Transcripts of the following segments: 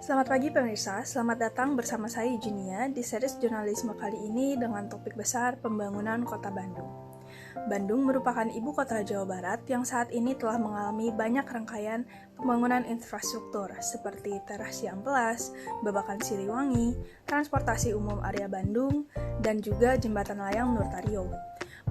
Selamat pagi pemirsa, selamat datang bersama saya Eugenia di series jurnalisme kali ini dengan topik besar pembangunan Kota Bandung. Bandung merupakan ibu kota Jawa Barat yang saat ini telah mengalami banyak rangkaian pembangunan infrastruktur seperti teras Ciamplas, Babakan Siliwangi, transportasi umum area Bandung, dan juga jembatan layang Nurtario.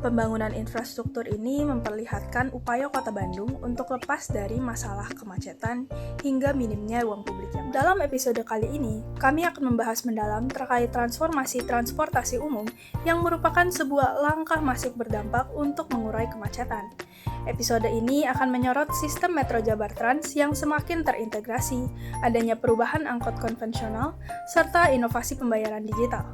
Pembangunan infrastruktur ini memperlihatkan upaya Kota Bandung untuk lepas dari masalah kemacetan hingga minimnya ruang publik. Dalam episode kali ini, kami akan membahas mendalam terkait transformasi transportasi umum yang merupakan sebuah langkah masif berdampak untuk mengurai kemacetan. Episode ini akan menyorot sistem Metro Jabar Trans yang semakin terintegrasi, adanya perubahan angkot konvensional, serta inovasi pembayaran digital.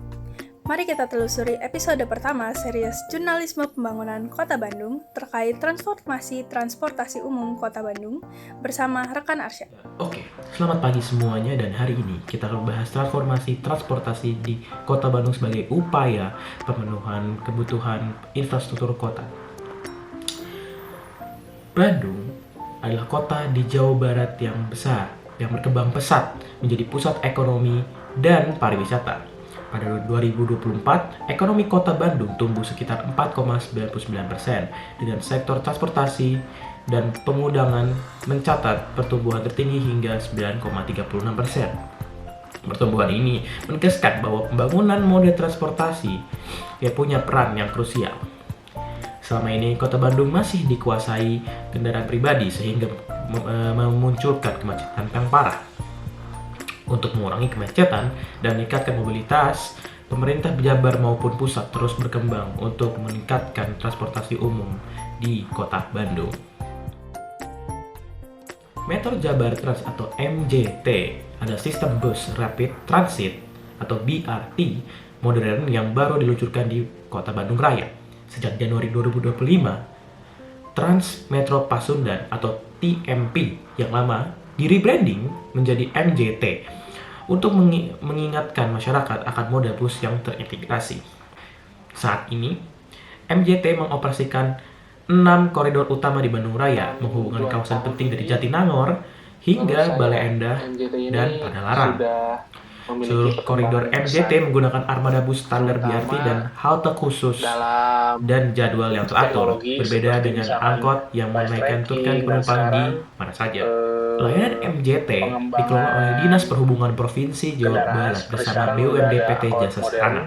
Mari kita telusuri episode pertama series Jurnalisme Pembangunan Kota Bandung terkait transformasi transportasi umum Kota Bandung bersama rekan Arsyad. Oke, selamat pagi semuanya dan hari ini kita akan membahas transformasi transportasi di Kota Bandung sebagai upaya pemenuhan kebutuhan infrastruktur kota. Bandung adalah kota di Jawa Barat yang besar, yang berkembang pesat menjadi pusat ekonomi dan pariwisata. Pada 2024, ekonomi Kota Bandung tumbuh sekitar 4,99% dengan sektor transportasi dan pengudangan mencatat pertumbuhan tertinggi hingga 9,36%. Pertumbuhan ini menegaskan bahwa pembangunan moda transportasi punya peran yang krusial. Selama ini Kota Bandung masih dikuasai kendaraan pribadi sehingga memunculkan kemacetan yang parah. Untuk mengurangi kemacetan dan meningkatkan mobilitas, pemerintah Jabar maupun pusat terus berkembang untuk meningkatkan transportasi umum di Kota Bandung. Metro Jabar Trans atau MJT adalah sistem bus rapid transit atau BRT modern yang baru diluncurkan di Kota Bandung Raya. Sejak Januari 2025, Trans Metro Pasundan atau TMP yang lama di-rebranding menjadi MJT untuk mengingatkan masyarakat akan moda bus yang terintegrasi. Saat ini, MJT mengoperasikan 6 koridor utama di Bandung Raya, menghubungkan kawasan penting dari Jatinangor hingga Bale Endah dan Padalarang. Seluruh koridor MJT menggunakan armada bus standar BRT dan halte khusus dan jadwal yang teratur, berbeda dengan angkot yang menaikkan penumpang di mana saja. Layanan MJT dikelola oleh Dinas Perhubungan Provinsi Jawa Barat bersama BUMD PT Jasa Sarana.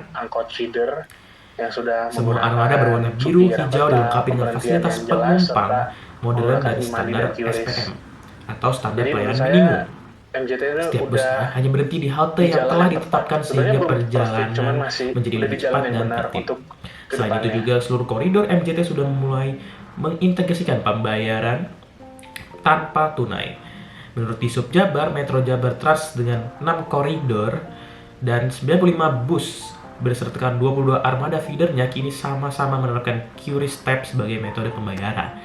Semua armada berwarna biru hijau dilengkapi dengan fasilitas penumpang modern dari standar SPM atau standar pelayanan minimum. Setiap busnya hanya berhenti di halte yang telah ditetapkan sehingga perjalanan menjadi lebih cepat dan tertib. Selain itu juga seluruh koridor MJT sudah mulai mengintegrasikan pembayaran tanpa tunai. Menurut Disub Jabar, Metro Jabar Trans dengan 6 koridor dan 95 bus bersertakan 22 armada feedernya kini sama-sama menerapkan QRIS Step sebagai metode pembayaran.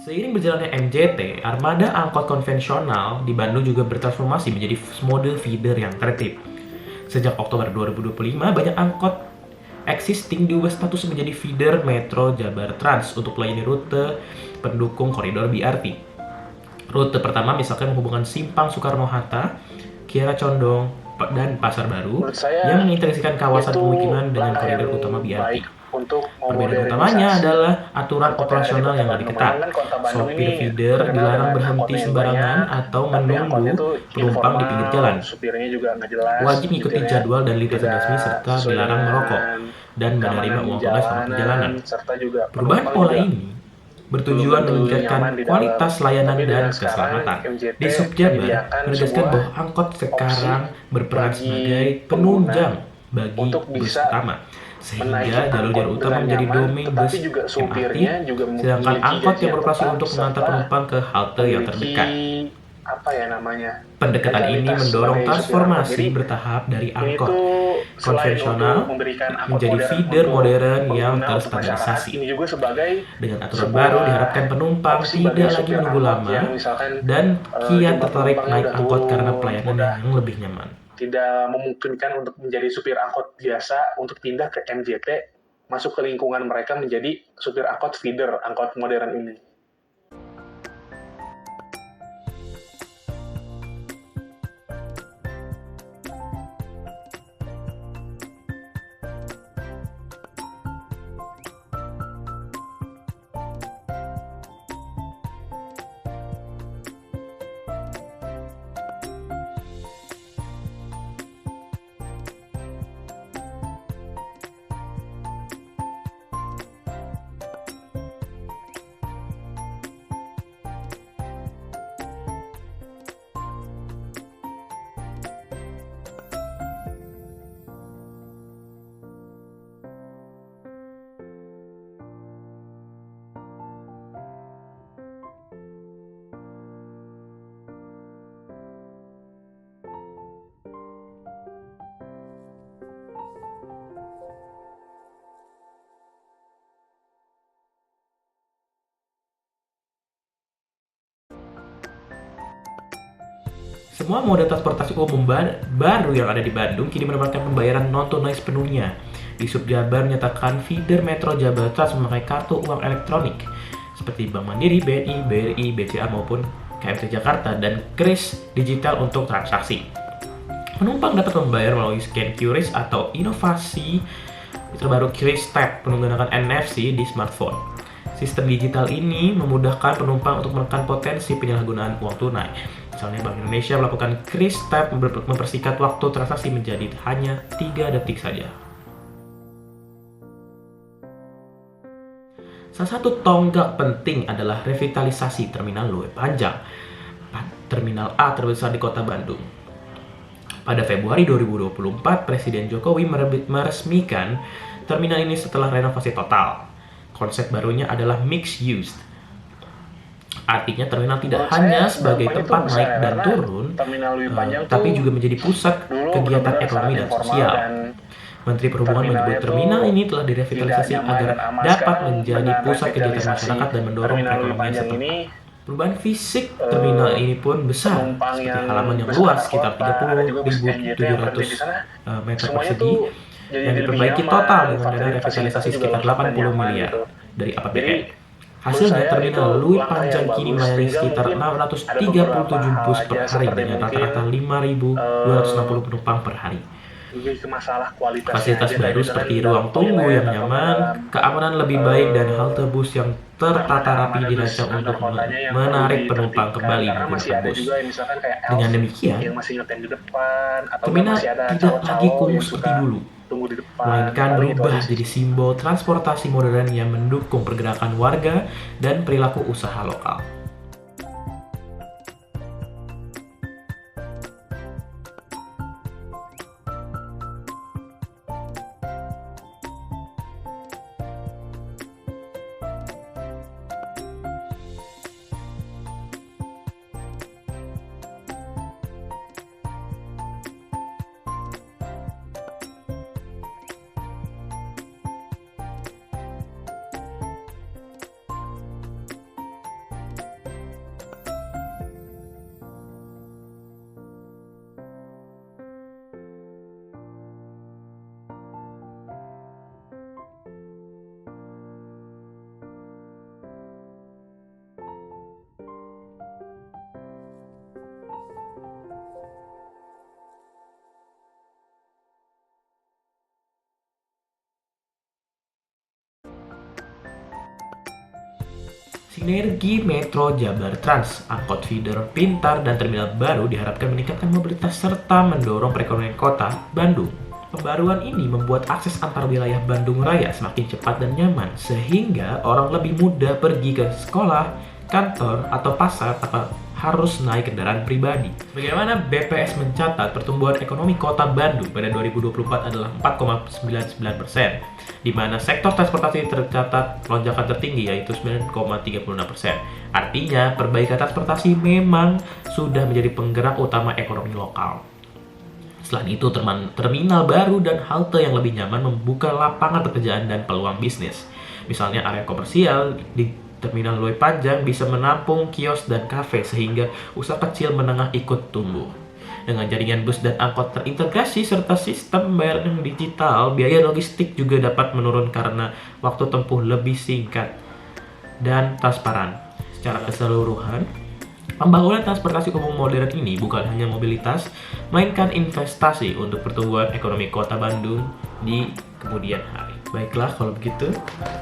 Seiring berjalannya MJT, armada angkot konvensional di Bandung juga bertransformasi menjadi mode feeder yang tertib. Sejak Oktober 2025, banyak angkot existing diubah status menjadi feeder Metro Jabar Trans untuk melayani rute pendukung koridor BRT. Rute pertama misalkan menghubungkan Simpang Soekarno-Hatta, Kiara Condong, dan Pasar Baru yang mengintegrasikan kawasan pemukiman dengan koridor utama BRT. Perbedaan utamanya adalah aturan operasional yang lebih ketat. Sopir feeder dilarang berhenti sembarangan atau menunggu penumpang di pinggir jalan. Wajib mengikuti jadwal dan lintasan resmi serta dilarang merokok dan menerima uang tunai selama perjalanan. Perubahan pola ini bertujuan meningkatkan kualitas layanan dan keselamatan. Di Subjabar menegaskan bahwa angkot sekarang berperan sebagai penunjang bagi bus utama, sehingga jalur-jalur utama menjadi domain bus MRT, sedangkan angkot yang beroperasi untuk mengantar penumpang ke halte yang terdekat. Pendekatan ini mendorong transformasi bertahap dari angkot konvensional menjadi feeder modern yang terstandarisasi. Dengan aturan baru diharapkan penumpang tidak lagi menunggu lama dan kian tertarik naik angkot karena pelayanan yang lebih nyaman. Tidak memungkinkan untuk menjadi supir angkot biasa untuk pindah ke MJT, masuk ke lingkungan mereka menjadi supir angkot feeder, angkot modern ini. Semua moda transportasi umum baru yang ada di Bandung kini menerapkan pembayaran non-tunai sepenuhnya. Di Subjabar menyatakan feeder Metro Jabar Trans memakai kartu uang elektronik seperti Bank Mandiri, BNI, BRI, BCA maupun KMT Jakarta dan kris digital untuk transaksi. Penumpang dapat membayar melalui scan QRIS atau inovasi terbaru QRIS Tap menggunakan NFC di smartphone. Sistem digital ini memudahkan penumpang untuk menekan potensi penyalahgunaan uang tunai. Misalnya Bank Indonesia melakukan QRIS Tap mempersingkat waktu transaksi menjadi hanya 3 detik saja. Salah satu tonggak penting adalah revitalisasi Terminal Loe Panjang, terminal A terbesar di Kota Bandung. Pada Februari 2024, Presiden Jokowi meresmikan terminal ini setelah renovasi total. Konsep barunya adalah mixed use. Artinya terminal tidak hanya sebagai tempat naik dan turun, tapi juga menjadi pusat kegiatan ekonomi dan sosial. Menteri Perhubungan menyebut terminal ini telah direvitalisasi agar dapat menjadi pusat kegiatan masyarakat dan mendorong perekonomian setempat. Perubahan fisik terminal ini pun besar, seperti halaman yang luas sekitar 30.700 meter persegi yang diperbaiki total dengan dana revitalisasi sekitar 80 miliar dari APBN. Hasilnya, terminal Loe Panjang kini melayani sekitar 637 bus per hari dengan rata-rata 5.260 penumpang per hari. Fasilitas baru seperti ruang tunggu yang nyaman, keamanan lebih baik, dan halte bus yang tertata rapi dirancang untuk menarik penumpang kembali menggunakan bus. Dengan demikian, terminal tidak lagi kumuh seperti dulu, melainkan berubah jadi simbol transportasi modern yang mendukung pergerakan warga dan perilaku usaha lokal. Sinergi Metro Jabar Trans, angkot feeder pintar, dan terminal baru diharapkan meningkatkan mobilitas serta mendorong perekonomian kota Bandung. Pembaruan ini membuat akses antar wilayah Bandung Raya semakin cepat dan nyaman, sehingga orang lebih mudah pergi ke sekolah, kantor, atau pasar tanpa harus naik kendaraan pribadi. Bagaimana BPS mencatat pertumbuhan ekonomi Kota Bandung pada 2024 adalah 4,99%, di mana sektor transportasi tercatat lonjakan tertinggi yaitu 9,36%. Artinya, perbaikan transportasi memang sudah menjadi penggerak utama ekonomi lokal. Selain itu, terminal baru dan halte yang lebih nyaman membuka lapangan pekerjaan dan peluang bisnis. Misalnya area komersial di Terminal Loy Panjang bisa menampung kios dan kafe sehingga usaha kecil menengah ikut tumbuh. Dengan jaringan bus dan angkot terintegrasi serta sistem pembayaran digital, biaya logistik juga dapat menurun karena waktu tempuh lebih singkat dan transparan. Secara keseluruhan, pembangunan transportasi umum modern ini bukan hanya mobilitas, melainkan investasi untuk pertumbuhan ekonomi Kota Bandung di kemudian hari. Baiklah, kalau begitu,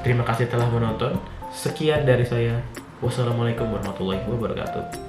terima kasih telah menonton. Sekian dari saya. Wassalamualaikum warahmatullahi wabarakatuh.